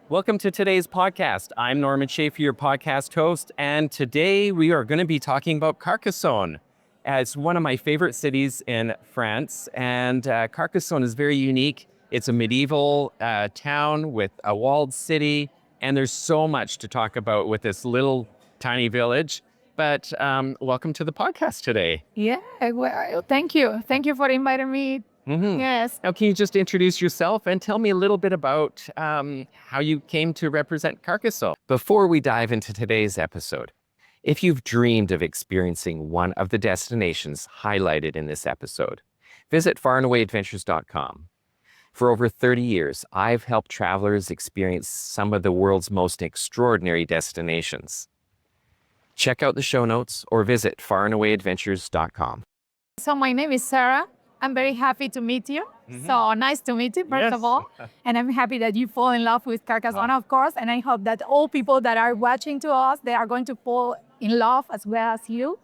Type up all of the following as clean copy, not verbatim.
Welcome to today's podcast. I'm Norman Schafer, your podcast host, and today we are going to be talking about Carcassonne. It's one of my favorite cities in France, and Carcassonne is very unique. It's a medieval town with a walled city, and there's so much to talk about with this little tiny village. But welcome to the podcast today. Yeah, well, thank you. Thank you for inviting me. Mm-hmm. Yes. Now, can you just introduce yourself and tell me a little bit about how you came to represent Carcassonne? Before we dive into today's episode, if you've dreamed of experiencing one of the destinations highlighted in this episode, visit farandawasadventures.com. For over 30 years, I've helped travelers experience some of the world's most extraordinary destinations. Check out the show notes or visit farandawasadventures.com. So my name is Sarah. I'm very happy to meet you. So nice to meet you, first of all. And I'm happy that you fall in love with Carcassonne, of course. And I hope that all people that are watching to us, they are going to fall in love as well as you.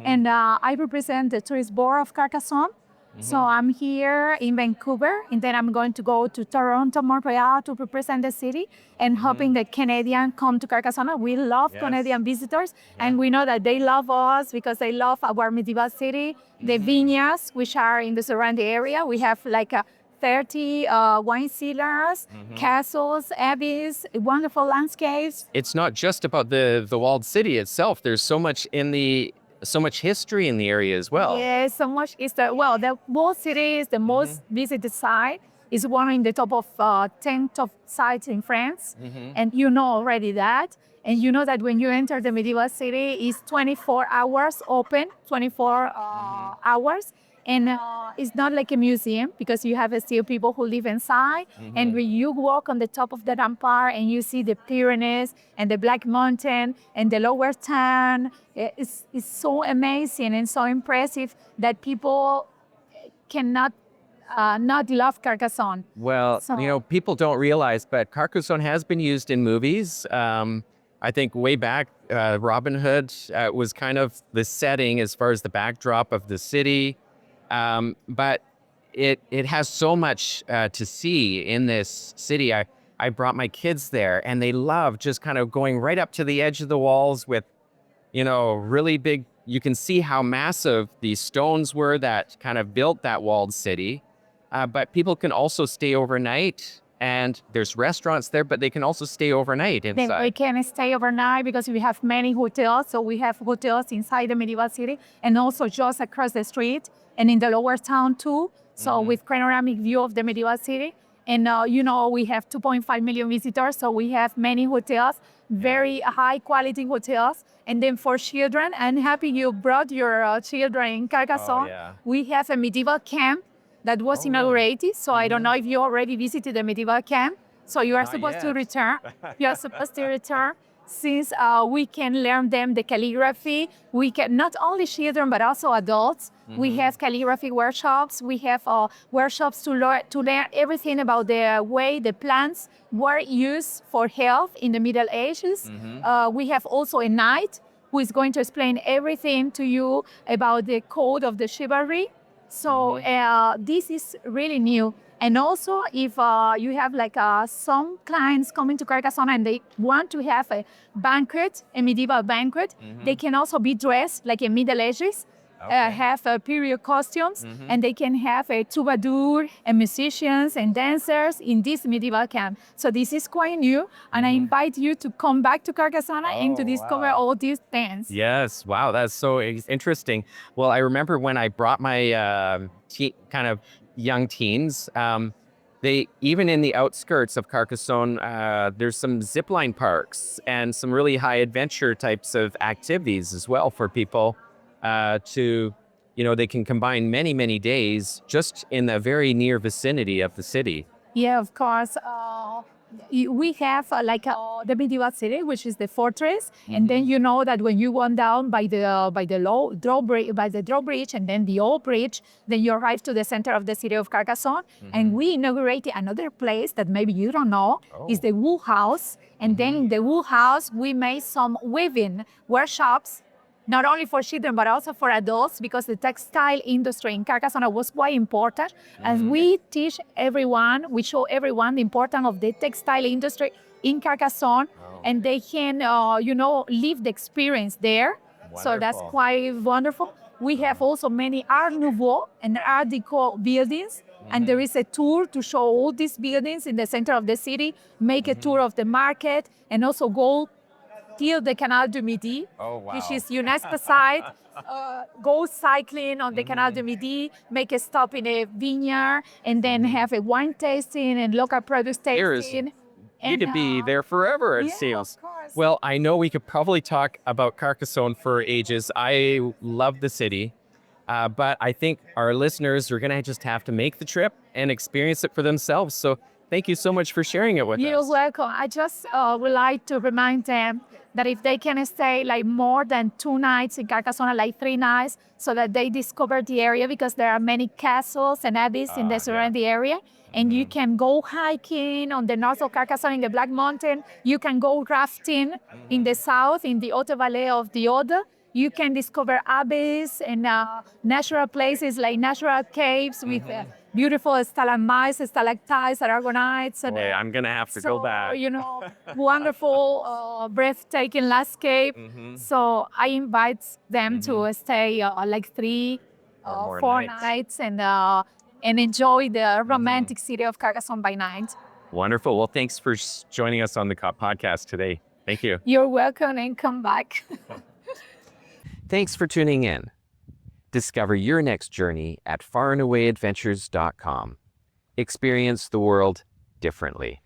And I represent the tourist board of Carcassonne. So I'm here in Vancouver, and then I'm going to go to Toronto, Montreal to represent the city, and hoping that Canadians come to Carcassonne. We love Canadian visitors, and we know that they love us because they love our medieval city, the vineyards, which are in the surrounding area. We have like 30 wine cellars, castles, abbeys, wonderful landscapes. It's not just about the walled city itself. There's so much history in the area as well. Yes, so much is the walled city is the most visited site. It's one in the top of 10 top sites in France, and you know already that. And you know that when you enter the medieval city, it's 24 hours open, 24 hours. And it's not like a museum because you have still people who live inside. And when you walk on the top of the rampart and you see the Pyrenees and the Black Mountain and the lower town, it's so amazing and so impressive that people cannot not love Carcassonne. Well, people don't realize, but Carcassonne has been used in movies. I think way back, Robin Hood was kind of the setting as far as the backdrop of the city. But it has so much to see in this city. I brought my kids there, and they love just kind of going right up to the edge of the walls with, really big. You can see how massive these stones were that kind of built that walled city. But people can also stay overnight, and there's restaurants there, but they can also stay overnight inside. Then we can stay overnight because we have many hotels. So we have hotels inside the medieval city and also just across the street and in the lower town too. So with panoramic view of the medieval city. And we have 2.5 million visitors. So we have many hotels, very high quality hotels. And then for children, I'm happy you brought your children in Carcassonne. We have a medieval camp that was inaugurated. So I don't know if you already visited the medieval camp. So you are supposed to return. You are supposed to return since we can learn them the calligraphy. We can, not only children, but also adults. We have calligraphy workshops. We have workshops to learn everything about the way the plants were used for health in the Middle Ages. We have also a knight who is going to explain everything to you about the code of the chivalry. So this is really new. And also, if you have some clients coming to Carcassonne and they want to have a banquet, a medieval banquet, they can also be dressed like a Middle Ages, have period costumes, and they can have a troubadour and musicians and dancers in this medieval camp. So this is quite new, and I invite you to come back to Carcassonne and to discover all these things. Yes, wow, that's so interesting. Well, I remember when I brought my kind of young teens, they even in the outskirts of Carcassonne, there's some zipline parks and some really high adventure types of activities as well for people they can combine many, many days just in the very near vicinity of the city. Yeah, of course. We have the medieval city, which is the fortress, and then you know that when you went down by the drawbridge and then the old bridge, then you arrive to the center of the city of Carcassonne, and we inaugurated another place that maybe you don't know is the wool house, and then in the wool house we made some weaving workshops. Not only for children, but also for adults, because the textile industry in Carcassonne was quite important. And we teach everyone, we show everyone the importance of the textile industry in Carcassonne, and they can, live the experience there. So that's Wonderful. quite wonderful. We have also many Art Nouveau and Art Deco buildings, and there is a tour to show all these buildings in the center of the city, make a tour of the market, and also go till the Canal du Midi, Oh, wow. which is UNESCO site. Go cycling on the Canal du Midi, make a stop in a vineyard, and then have a wine tasting and local produce Here's tasting. you to be there forever, it yeah, seems. of course. Well, I know we could probably talk about Carcassonne for ages. I love the city, but I think our listeners are going to just have to make the trip and experience it for themselves. So thank you so much for sharing it with You're us. welcome. I just would like to remind them that if they can stay like more than 2 nights in Carcassonne, like 3 nights, so that they discover the area, because there are many castles and abbeys in the surrounding area. And you can go hiking on the north of Carcassonne in the Black Mountain. You can go rafting in the south, in the Haute Valley of the Aude. You can discover abbeys and natural places like natural caves with beautiful stalagmites, stalactites, aragonites. And, Boy, I'm going to have to go back. Wonderful, breathtaking landscape. So I invite them to stay like 3 Or more 4 nights. nights and enjoy the romantic city of Carcassonne by night. Wonderful. Well, thanks for joining us on the podcast today. Thank you. You're welcome, and come back. Thanks for tuning in. Discover your next journey at farandawasadventures.com. Experience the world differently.